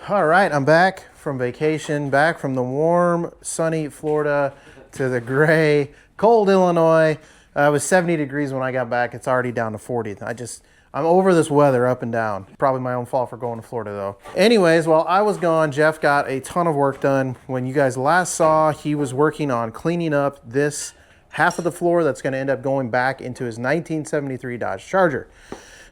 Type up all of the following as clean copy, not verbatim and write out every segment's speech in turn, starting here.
All right, I'm back from vacation, back from the warm, sunny Florida to the gray, cold Illinois. It was 70 degrees when I got back. It's already down to 40. I'm over this weather up and down. Probably my own fault for going to Florida though. Anyways, while I was gone, Jeff got a ton of work done. When you guys last saw, he was working on cleaning up this half of the floor that's going to end up going back into his 1973 Dodge Charger.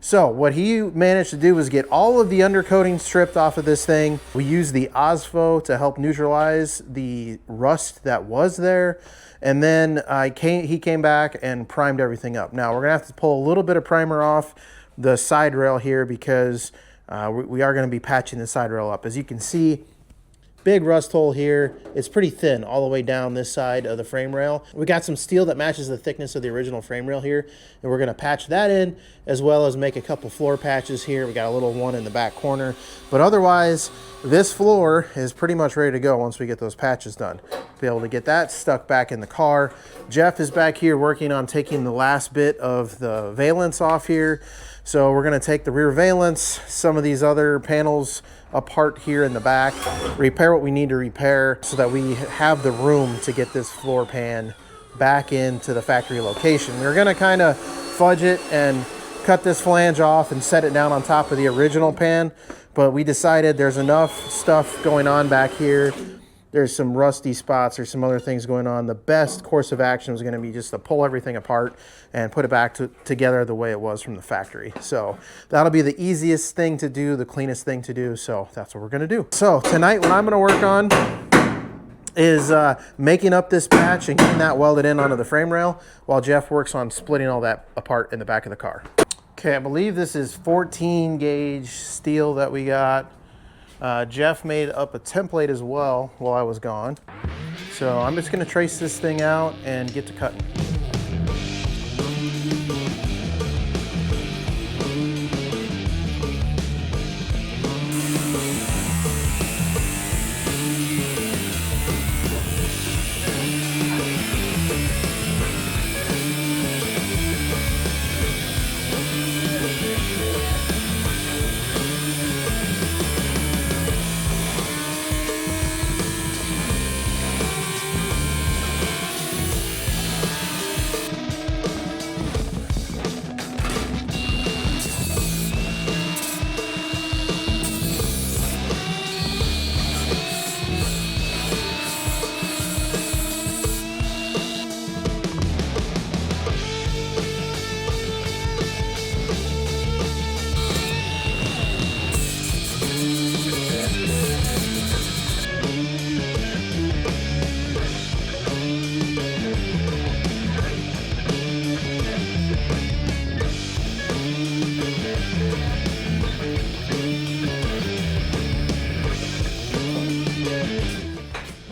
So what he managed to do was get all of the undercoating stripped off of this thing. We used the Osfo to help neutralize the rust that was there. And then he came back and primed everything up. Now we're gonna have to pull a little bit of primer off the side rail here because we are gonna be patching the side rail up. As you can see, big rust hole here. It's pretty thin all the way down this side of the frame rail. We got some steel that matches the thickness of the original frame rail here, and we're gonna patch that in, as well as make a couple floor patches here. We got a little one in the back corner, but otherwise, this floor is pretty much ready to go once we get those patches done. Be able to get that stuck back in the car. Jeff is back here working on taking the last bit of the valance off here. So we're gonna take the rear valance, some of these other panels apart here in the back, repair what we need to repair so that we have the room to get this floor pan back into the factory location. We were gonna kind of fudge it and cut this flange off and set it down on top of the original pan, but we decided there's enough stuff going on back here. There's some rusty spots, there's some other things going on. The best course of action was gonna be just to pull everything apart and put it back together the way it was from the factory. So that'll be the easiest thing to do, the cleanest thing to do. So that's what we're gonna do. So tonight what I'm gonna work on is making up this patch and getting that welded in onto the frame rail while Jeff works on splitting all that apart in the back of the car. Okay, I believe this is 14 gauge steel that we got. Jeff made up a template as well while I was gone. So I'm just gonna trace this thing out and get to cutting.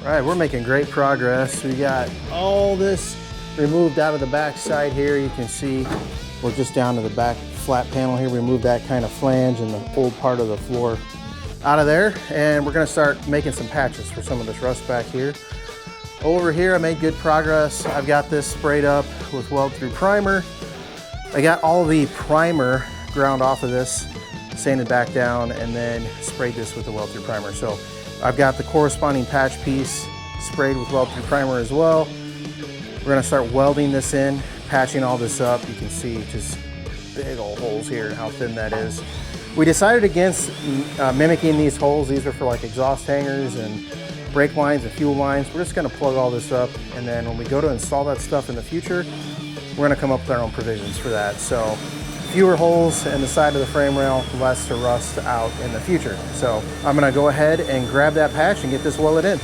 All right, we're making great progress. We got all this removed out of the back side here. You can see we're just down to the back flat panel here. We removed that kind of flange and the old part of the floor out of there. And we're gonna start making some patches for some of this rust back here. Over here, I made good progress. I've got this sprayed up with weld-through primer. I got all the primer ground off of this, sanded back down, and then sprayed this with the weld-through primer. So I've got the corresponding patch piece sprayed with weld-through primer as well. We're gonna start welding this in, patching all this up. You can see just big old holes here and how thin that is. We decided against mimicking these holes. These are for like exhaust hangers and brake lines and fuel lines. We're just gonna plug all this up, and then when we go to install that stuff in the future, we're gonna come up with our own provisions for that. So fewer holes in the side of the frame rail, less to rust out in the future. So I'm gonna go ahead and grab that patch and get this welded in.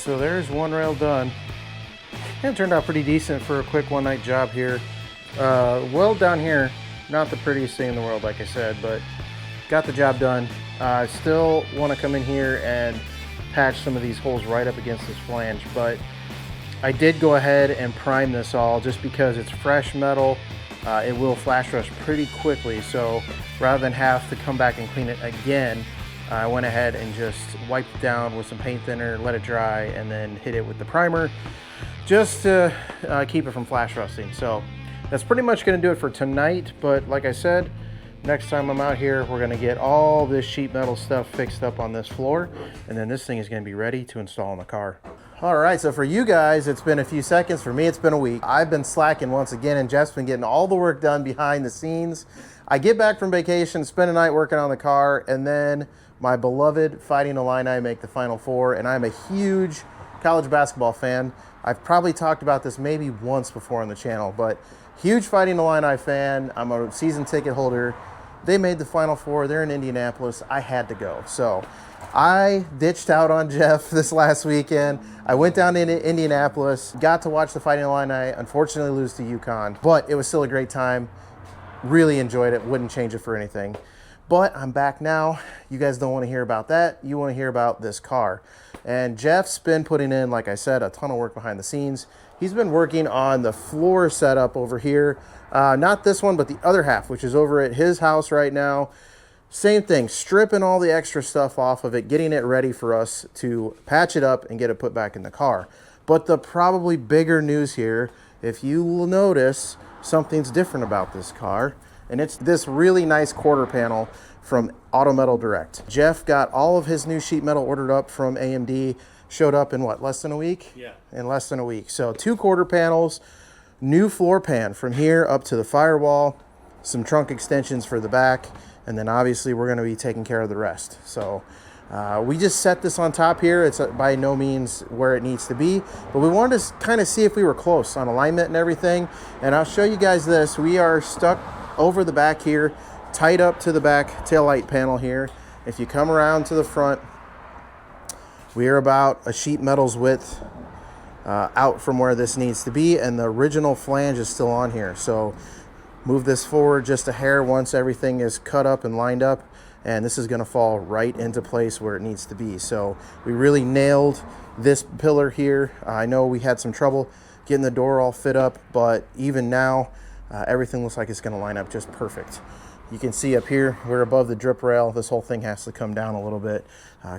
so there's one rail done. And it turned out pretty decent for a quick one-night job here. Weld down here, not the prettiest thing in the world, like I said, but got the job done. I still want to come in here and patch some of these holes right up against this flange, but I did go ahead and prime this all just because it's fresh metal. It will flash rust pretty quickly, so rather than have to come back and clean it again, I went ahead and just wiped it down with some paint thinner, let it dry, and then hit it with the primer just to keep it from flash rusting. So that's pretty much going to do it for tonight, but like I said, next time I'm out here, we're going to get all this sheet metal stuff fixed up on this floor, and then this thing is going to be ready to install in the car. All right, so for you guys, it's been a few seconds. For me, it's been a week. I've been slacking once again, and Jeff's been getting all the work done behind the scenes. I get back from vacation, spend a night working on the car, and then my beloved Fighting Illini make the Final Four, and I'm a huge college basketball fan. I've probably talked about this maybe once before on the channel, but huge Fighting Illini fan. I'm a season ticket holder. They made the Final Four. They're in Indianapolis. I had to go. So I ditched out on Jeff this last weekend. I went down to Indianapolis, got to watch the Fighting Illini, unfortunately lose to UConn, but it was still a great time. Really enjoyed it. Wouldn't change it for anything. But I'm back now. You guys don't want to hear about that. You want to hear about this car. And Jeff's been putting in, like I said, a ton of work behind the scenes. He's been working on the floor setup over here. Not this one, but the other half, which is over at his house right now. Same thing, stripping all the extra stuff off of it, getting it ready for us to patch it up and get it put back in the car. But the probably bigger news here, if you will notice, something's different about this car. And it's this really nice quarter panel from Auto Metal Direct. Jeff got all of his new sheet metal ordered up from AMD. Showed up in what, less than a week? Yeah. In less than a week. So 2 quarter panels, new floor pan from here up to the firewall, some trunk extensions for the back, and then obviously we're going to be taking care of the rest. So we just set this on top here. It's by no means where it needs to be, but we wanted to kind of see if we were close on alignment and everything. And I'll show you guys this. We are stuck over the back here, tight up to the back taillight panel here. If you come around to the front, we are about a sheet metal's width out from where this needs to be, and the original flange is still on here. So move this forward just a hair once everything is cut up and lined up, and this is going to fall right into place where it needs to be. So we really nailed this pillar here. I know we had some trouble getting the door all fit up, but even now everything looks like it's going to line up just perfect. You can see up here, we're above the drip rail. This whole thing has to come down a little bit,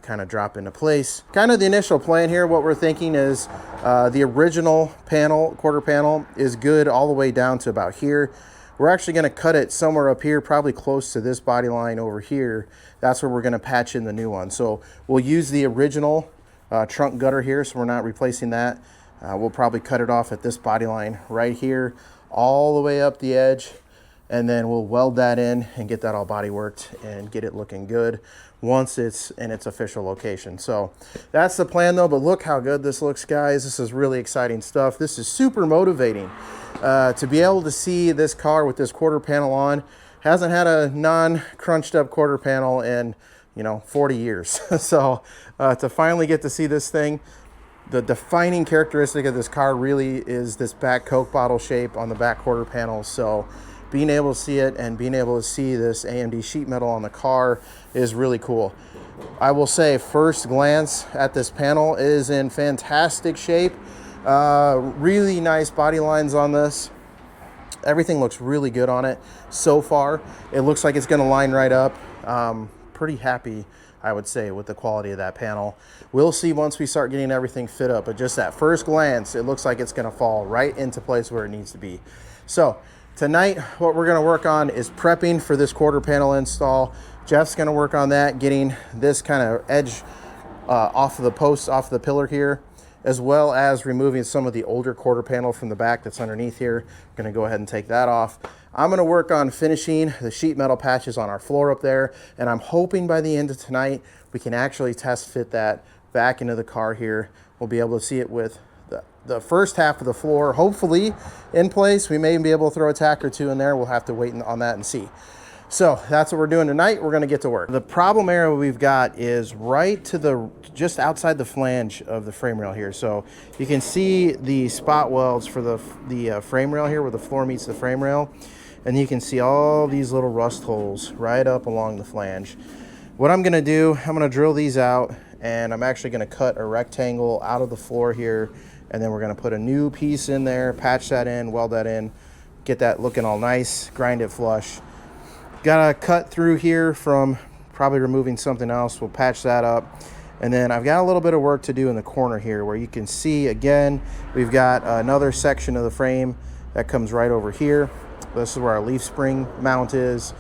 kind of drop into place. Kind of the initial plan here, what we're thinking is the original panel, quarter panel, is good all the way down to about here. We're actually going to cut it somewhere up here, probably close to this body line over here. That's where we're going to patch in the new one. So we'll use the original trunk gutter here, so we're not replacing that. We'll probably cut it off at this body line right here, all the way up the edge. And then we'll weld that in and get that all body worked and get it looking good once it's in its official location. So that's the plan though, but look how good this looks, guys. This is really exciting stuff. This is super motivating to be able to see this car with this quarter panel on. Hasn't had a non-crunched up quarter panel in, 40 years. So to finally get to see this thing, the defining characteristic of this car really is this back Coke bottle shape on the back quarter panel. So being able to see it and being able to see this AMD sheet metal on the car is really cool. I will say, first glance at this panel is in fantastic shape. Really nice body lines on this. Everything looks really good on it so far. It looks like it's going to line right up. Pretty happy, I would say, with the quality of that panel. We'll see once we start getting everything fit up, but just at first glance, it looks like it's going to fall right into place where it needs to be. So tonight, what we're going to work on is prepping for this quarter panel install. Jeff's going to work on that, getting this kind of edge off of the post, off the pillar here, as well as removing some of the older quarter panel from the back that's underneath here. I'm going to go ahead and take that off. I'm going to work on finishing the sheet metal patches on our floor up there, and I'm hoping by the end of tonight we can actually test fit that back into the car here. We'll be able to see it with the first half of the floor hopefully in place. We may be able to throw a tack or two in there. We'll have to wait on that and see. So that's what we're doing tonight. We're gonna get to work. The problem area we've got is right to the, just outside the flange of the frame rail here. So you can see the spot welds for the frame rail here where the floor meets the frame rail. And you can see all these little rust holes right up along the flange. What I'm gonna do, I'm gonna drill these out, and I'm actually gonna cut a rectangle out of the floor here, and then we're gonna put a new piece in there, patch that in, weld that in, get that looking all nice, grind it flush. Got a cut through here from probably removing something else. We'll patch that up. And then I've got a little bit of work to do in the corner here where you can see, again, we've got another section of the frame that comes right over here. This is where our leaf spring mount is.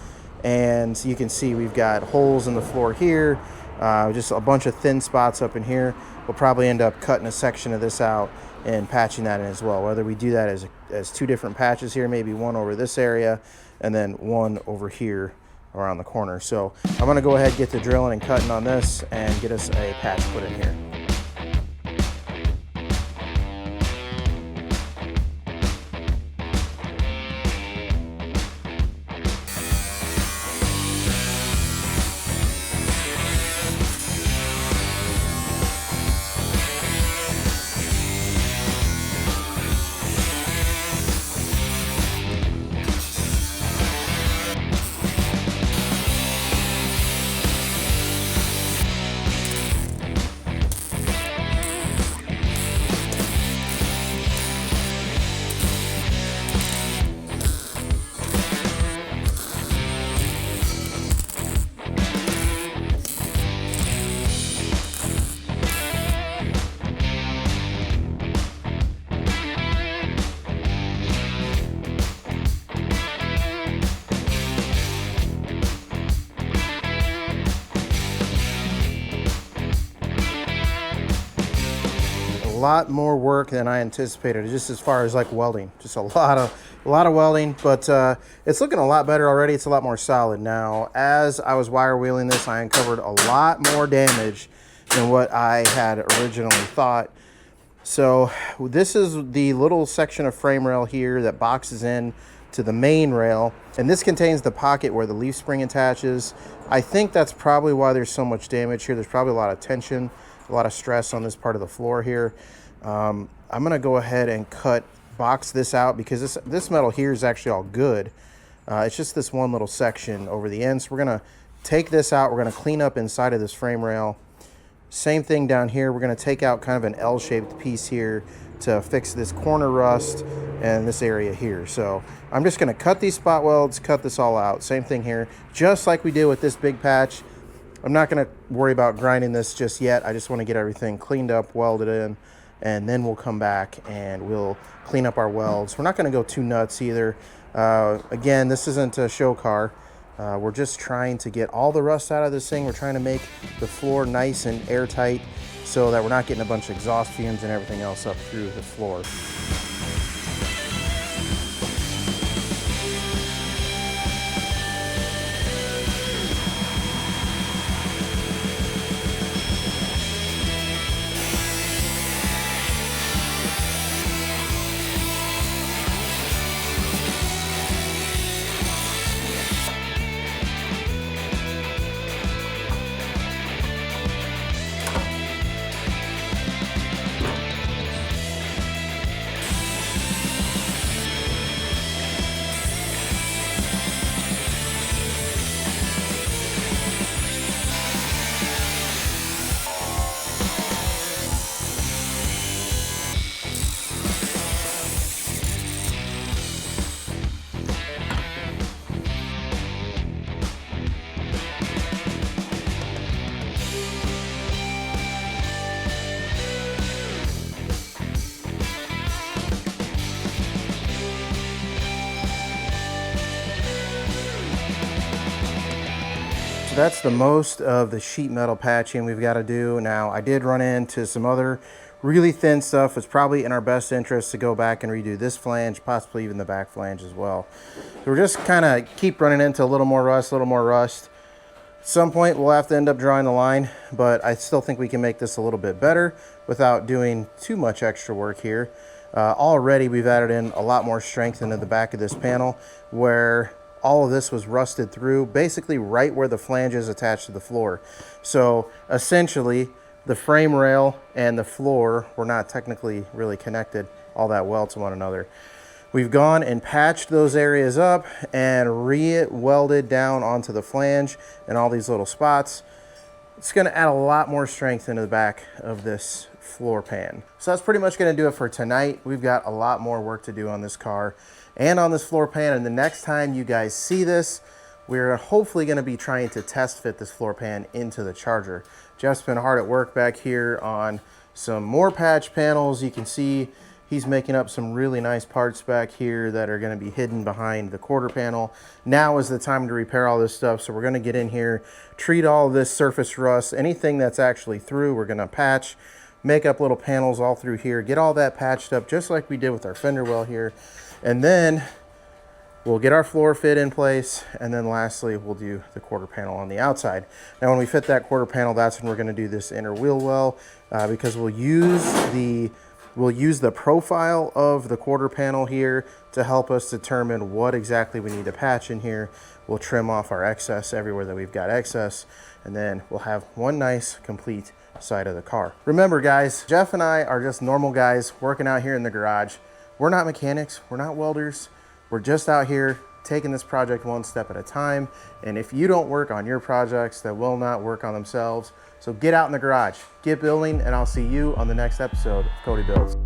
And you can see we've got holes in the floor here, just a bunch of thin spots up in here. We'll probably end up cutting a section of this out and patching that in as well. Whether we do that as two different patches here, maybe one over this area and then one over here around the corner. So I'm gonna go ahead, get to drilling and cutting on this and get us a patch put in here. A lot more work than I anticipated, just as far as like welding. Just a lot of welding, but it's looking a lot better already. It's a lot more solid now. As I was wire wheeling this, I uncovered a lot more damage than what I had originally thought. So this is the little section of frame rail here that boxes in to the main rail, and this contains the pocket where the leaf spring attaches. I think that's probably why there's so much damage here. There's probably a lot of tension, a lot of stress on this part of the floor here. I'm gonna go ahead and box this out because this metal here is actually all good. It's just this one little section over the end. So we're gonna take this out. We're gonna clean up inside of this frame rail. Same thing down here. We're gonna take out kind of an L-shaped piece here to fix this corner rust and this area here. So I'm just gonna cut these spot welds, cut this all out. Same thing here, just like we did with this big patch. I'm not gonna worry about grinding this just yet. I just wanna get everything cleaned up, welded in, and then we'll come back and we'll clean up our welds. We're not gonna go too nuts either. Again, this isn't a show car. We're just trying to get all the rust out of this thing. We're trying to make the floor nice and airtight so that we're not getting a bunch of exhaust fumes and everything else up through the floor. That's the most of the sheet metal patching we've got to do. Now, I did run into some other really thin stuff. It's probably in our best interest to go back and redo this flange, possibly even the back flange as well. So we're just kind of keep running into a little more rust, At some point, we'll have to end up drawing the line, but I still think we can make this a little bit better without doing too much extra work here. Already, we've added in a lot more strength into the back of this panel, where all of this was rusted through, basically right where the flange is attached to the floor. So essentially, the frame rail and the floor were not technically really connected all that well to one another. We've gone and patched those areas up and re-welded down onto the flange and all these little spots. It's going to add a lot more strength into the back of this floor pan. So that's pretty much going to do it for tonight. We've got a lot more work to do on this car and on this floor pan, and the next time you guys see this, we're hopefully going to be trying to test fit this floor pan into the Charger. Jeff's been hard at work back here on some more patch panels. You can see he's making up some really nice parts back here that are going to be hidden behind the quarter panel. Now is the time to repair all this stuff, so we're going to get in here, treat all this surface rust, anything that's actually through, we're going to patch, make up little panels all through here, get all that patched up just like we did with our fender well here, and then we'll get our floor fit in place, and then lastly we'll do the quarter panel on the outside. Now when we fit that quarter panel, that's when we're going to do this inner wheel well, because we'll use the profile of the quarter panel here to help us determine what exactly we need to patch in here. We'll trim off our excess everywhere that we've got excess, and then we'll have one nice complete side of the car. Remember guys, Jeff and I are just normal guys working out here in the garage. We're not mechanics, we're not welders. We're just out here taking this project one step at a time. And if you don't work on your projects, they will not work on themselves. So get out in the garage, get building, and I'll see you on the next episode of Cody Builds.